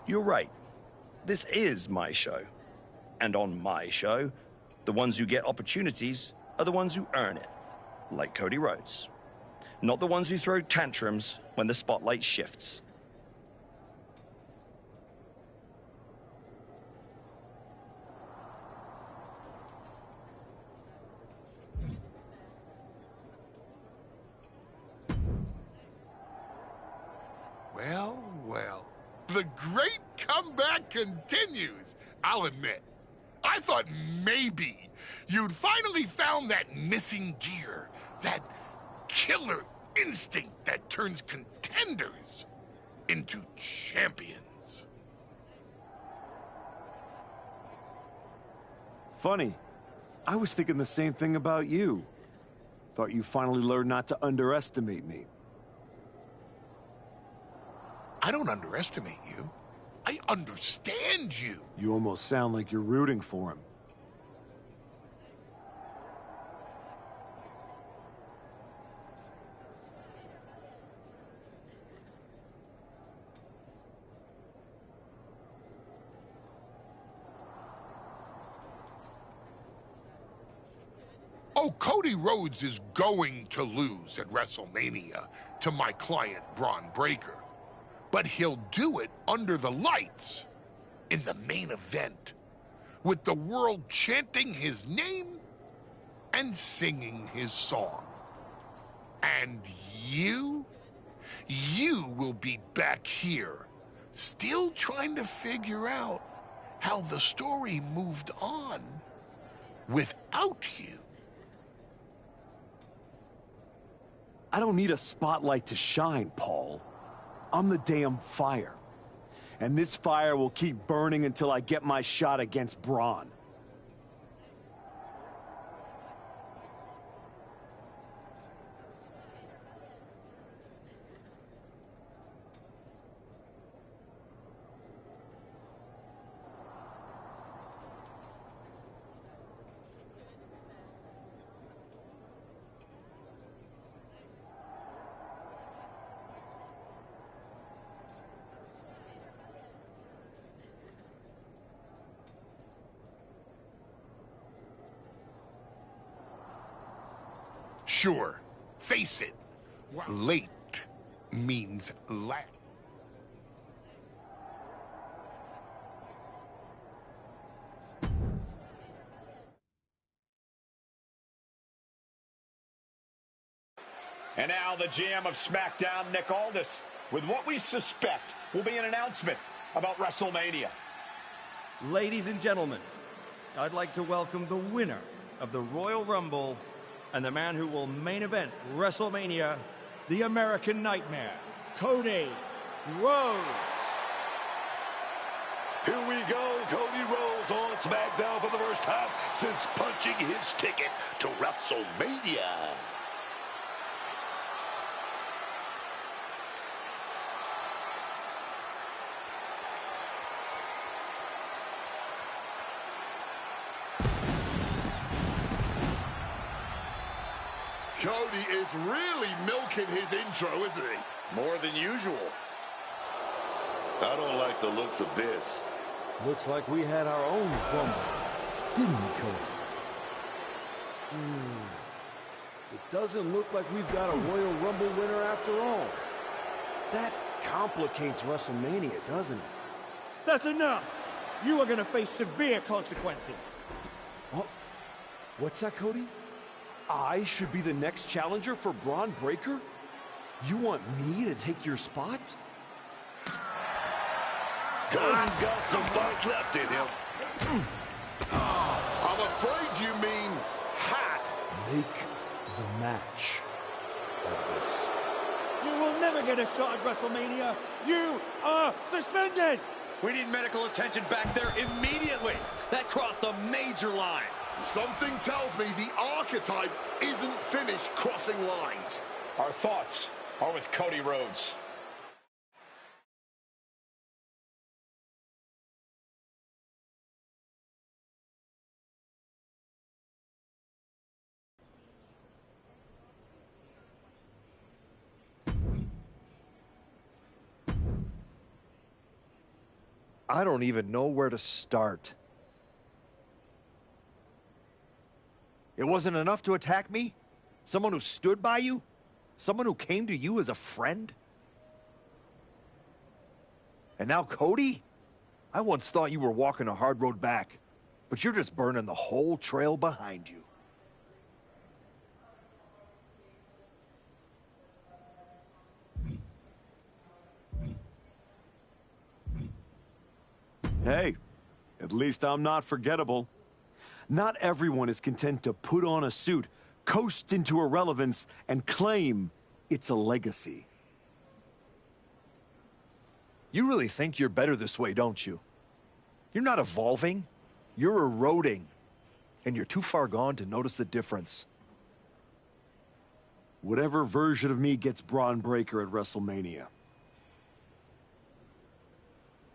You're right. This is my show. And on my show, the ones who get opportunities are the ones who earn it. Like Cody Rhodes. Not the ones who throw tantrums when the spotlight shifts. Well, well. The great comeback continues, I'll admit. I thought maybe you'd finally found that missing gear, that killer instinct that turns contenders into champions. Funny. I was thinking the same thing about you. Thought you finally learned not to underestimate me. I don't underestimate you. I understand you. You almost sound like you're rooting for him. Oh, Cody Rhodes is going to lose at WrestleMania to my client, Braun Breaker. But he'll do it under the lights, in the main event, with the world chanting his name and singing his song. And you will be back here, still trying to figure out how the story moved on without you. I don't need a spotlight to shine, Paul. I'm the damn fire. And this fire will keep burning until I get my shot against Braun. Sure, face it, late means last. And now the GM of SmackDown, Nick Aldis, with what we suspect will be an announcement about WrestleMania. Ladies and gentlemen, I'd like to welcome the winner of the Royal Rumble and the man who will main event WrestleMania, the American Nightmare, Cody Rhodes. Here we go, Cody Rhodes on SmackDown for the first time since punching his ticket to WrestleMania. Cody is really milking his intro, isn't he? More than usual. I don't like the looks of this. Looks like we had our own Rumble, didn't we, Cody? It doesn't look like we've got a Royal Rumble winner after all. That complicates WrestleMania, doesn't it? That's enough! You are going to face severe consequences. Oh, what's that, Cody? I should be the next challenger for Braun Breaker? You want me to take your spot? Cody's got some fight left in him. I'm afraid you mean hat. Make the match like this. You will never get a shot at WrestleMania. You are suspended. We need medical attention back there immediately. That crossed a major line. Something tells me the archetype isn't finished crossing lines. Our thoughts are with Cody Rhodes. I don't even know where to start. It wasn't enough to attack me? Someone who stood by you? Someone who came to you as a friend? And now Cody? I once thought you were walking a hard road back, but you're just burning the whole trail behind you. Hey, at least I'm not forgettable. Not everyone is content to put on a suit, coast into irrelevance, and claim it's a legacy. You really think you're better this way, don't you? You're not evolving, you're eroding. And you're too far gone to notice the difference. Whatever version of me gets Braun Breaker at WrestleMania.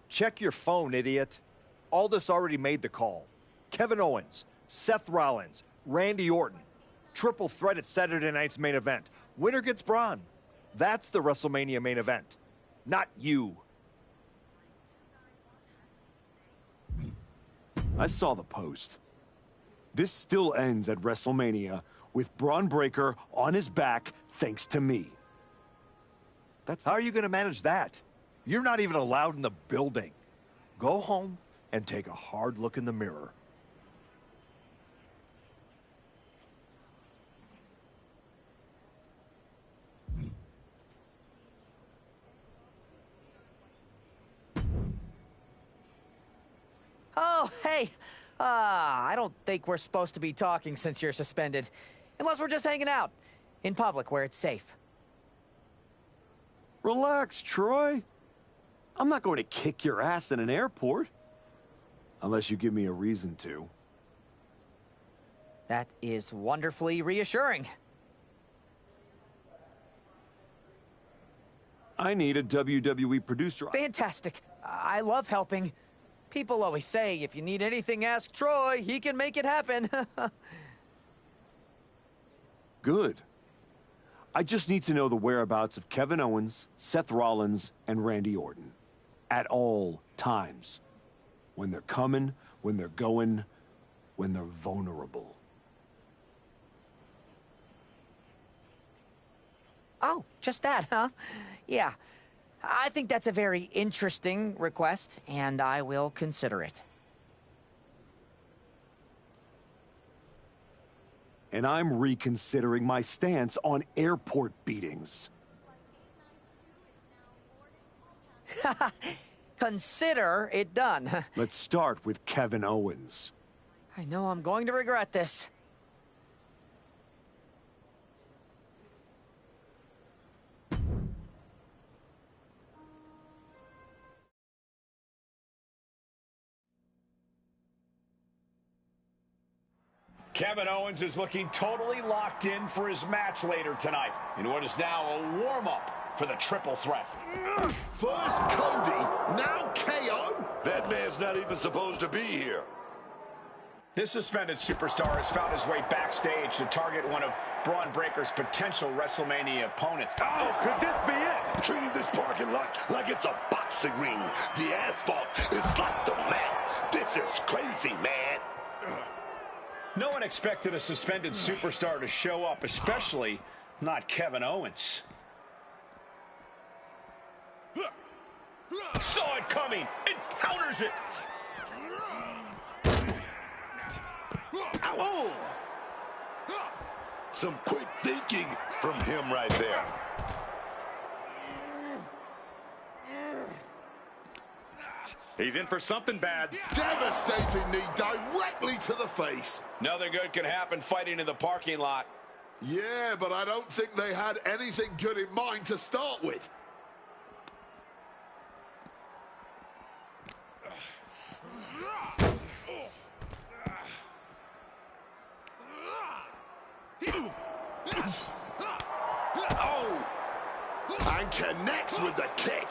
Check your phone, idiot. Aldis already made the call. Kevin Owens, Seth Rollins, Randy Orton. Triple threat at Saturday night's main event. Winner gets Braun. That's the WrestleMania main event. Not you. I saw the post. This still ends at WrestleMania with Braun Breaker on his back thanks to me. How are you going to manage that? You're not even allowed in the building. Go home and take a hard look in the mirror. Oh, hey. I don't think we're supposed to be talking since you're suspended. Unless we're just hanging out. In public, where it's safe. Relax, Troy. I'm not going to kick your ass in an airport. Unless you give me a reason to. That is wonderfully reassuring. I need a WWE producer. Fantastic. I love helping. People always say, if you need anything, ask Troy. He can make it happen. Good. I just need to know the whereabouts of Kevin Owens, Seth Rollins, and Randy Orton. At all times. When they're coming, when they're going, when they're vulnerable. Oh, just that, huh? Yeah. I think that's a very interesting request, and I will consider it. And I'm reconsidering my stance on airport beatings. Consider it done. Let's start with Kevin Owens. I know I'm going to regret this. Kevin Owens is looking totally locked in for his match later tonight in what is now a warm-up for the triple threat. First Cody, now KO? That man's not even supposed to be here. This suspended superstar has found his way backstage to target one of Braun Breaker's potential WrestleMania opponents. Oh, could this be it? Treating this parking lot like it's a boxing ring. The asphalt is like the mat. This is crazy, man. No one expected a suspended superstar to show up, especially not Kevin Owens. Saw it coming and counters it. Oh! Some quick thinking from him right there. He's in for something bad. Devastating knee directly to the face. Nothing good can happen fighting in the parking lot. Yeah, but I don't think they had anything good in mind to start with. Oh! And connects with the kick.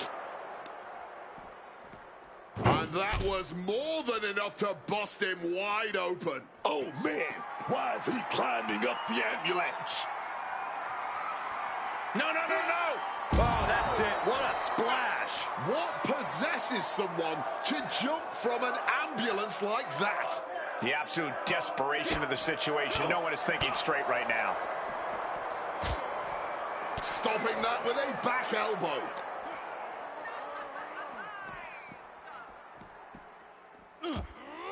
And that was more than enough to bust him wide open. Oh, man, why is he climbing up the ambulance? No, no, no, no! Oh, that's it. What a splash. What possesses someone to jump from an ambulance like that? The absolute desperation of the situation. No one is thinking straight right now. Stopping that with a back elbow.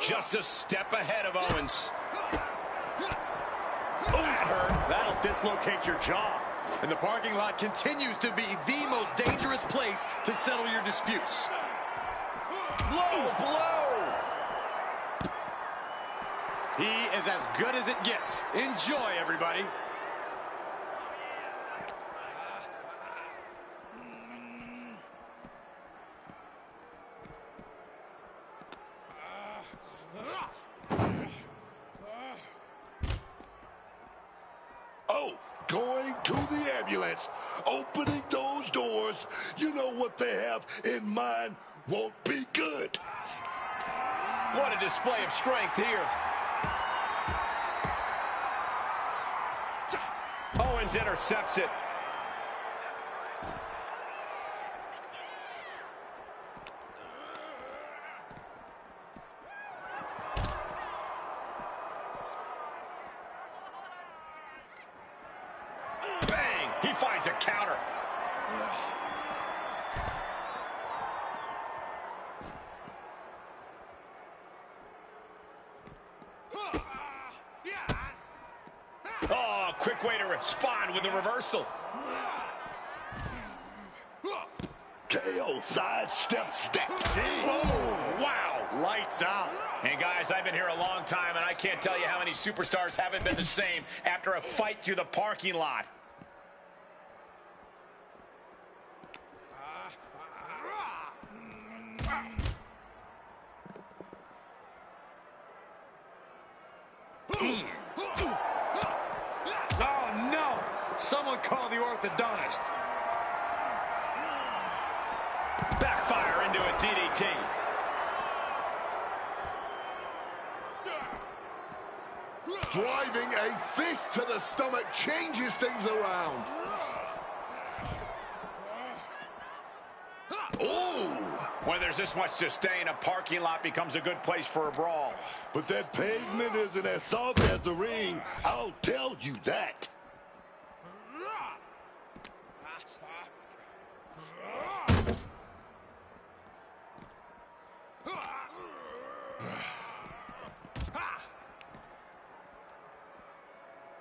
Just a step ahead of Owens. Oh, that hurt. That'll dislocate your jaw. And the parking lot continues to be the most dangerous place to settle your disputes. Low blow! He is as good as it gets. Enjoy, everybody. Oh, going to the ambulance, opening those doors. You know what they have in mind won't be good. What a display of strength here. Owens intercepts it. Bang! He finds a counter. Oh, quick way to respond with the reversal. KO sidestep step. Oh, wow. Lights out. And guys, I've been here a long time, and I can't tell you how many superstars haven't been the same after a fight through the parking lot. Oh, no. Someone call the orthodontist. Backfire into a DDT. Driving a fist to the stomach changes things around. Oh! When there's this much to stay in, a parking lot becomes a good place for a brawl. But that pavement isn't as soft as the ring. I'll tell you that.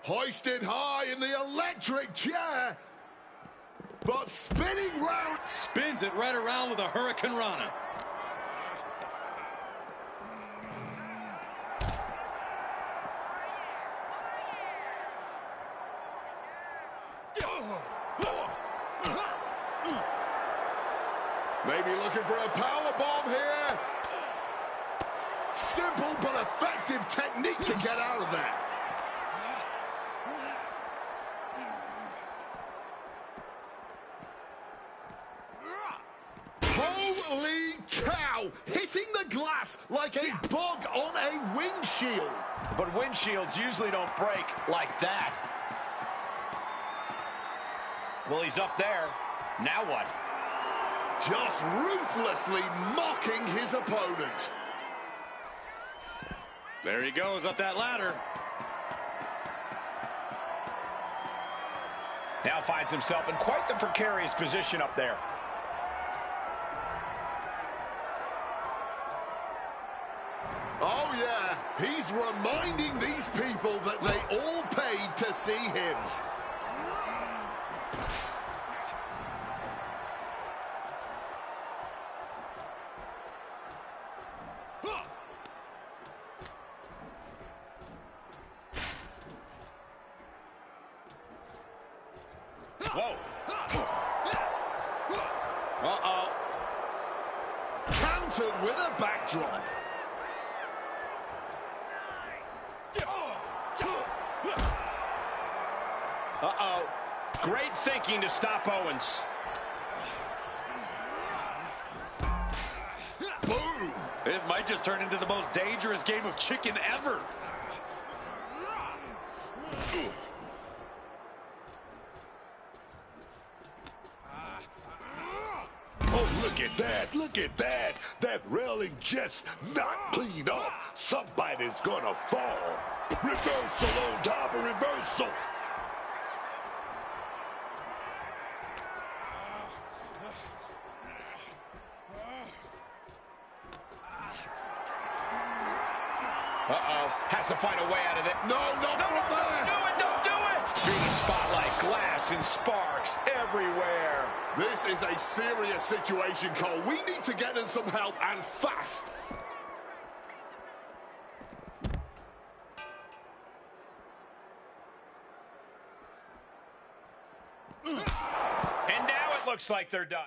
Hoisted high in the electric chair. But spinning round. Spins it right around with a Hurricane Rana. Maybe looking for a power bomb here. Simple but effective technique to get out of there. Holy cow! Hitting the glass like a bug on a windshield. But windshields usually don't break like that. Well, he's up there. Now what? Just ruthlessly mocking his opponent. There he goes up that ladder. Now finds himself in quite the precarious position up there. Oh yeah, he's reminding these people that they all paid to see him. Whoa. Uh-oh. Countered with a backdrop. Uh-oh. Great thinking to stop Owens. Boom! This might just turn into the most dangerous game of chicken ever. Oh, look at that. Look at that. That railing just not clean off. Somebody's gonna fall. Reversal on top of reversal. Uh-oh. Has to find a way out of it. No, not from there. Don't do it. Don't do it. Beauty spotlight, glass and sparks everywhere. This is a serious situation, Cole. We need to get in some help, and fast. And now it looks like they're done.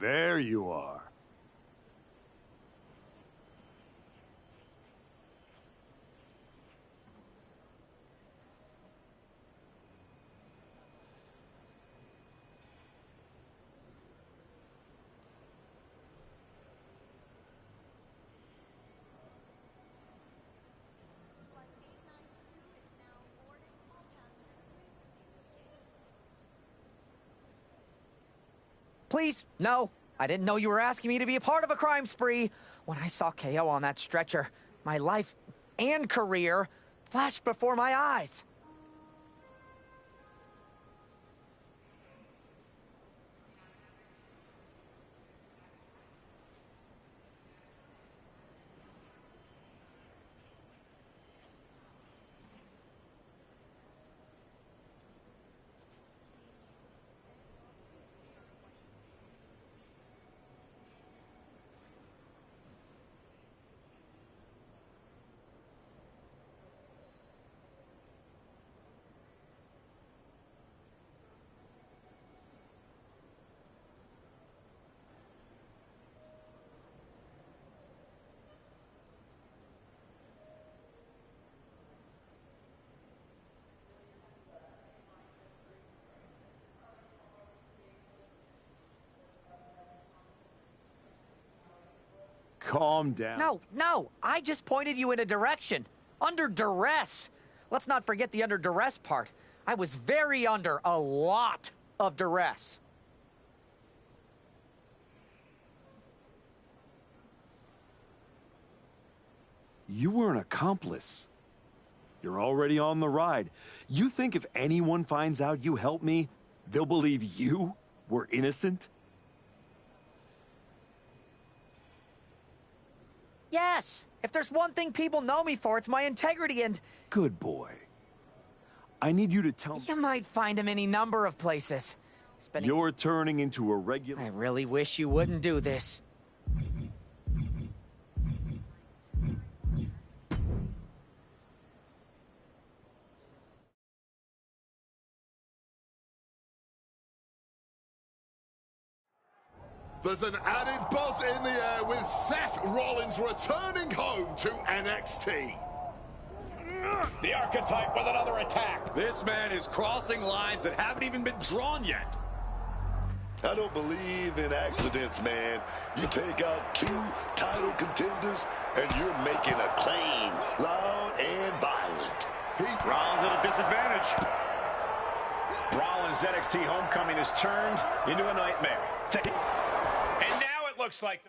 There you are. Please, no. I didn't know you were asking me to be a part of a crime spree. When I saw KO on that stretcher, my life and career flashed before my eyes. Calm down. No, I just pointed you in a direction. Under duress. Let's not forget the under duress part. I was very under a lot of duress. You were an accomplice. You're already on the ride. You think if anyone finds out you helped me, they'll believe you were innocent? Yes! If there's one thing people know me for, it's my integrity and... Good boy. I need you to tell me... You might find him any number of places. You're turning into a regular... I really wish you wouldn't do this. There's an added buzz in the air with Seth Rollins returning home to NXT. The Archetype with another attack. This man is crossing lines that haven't even been drawn yet. I don't believe in accidents, man. You take out 2 title contenders, and you're making a claim, loud and violent. Rollins at a disadvantage. Rollins' NXT homecoming has turned into a nightmare. And now it looks like...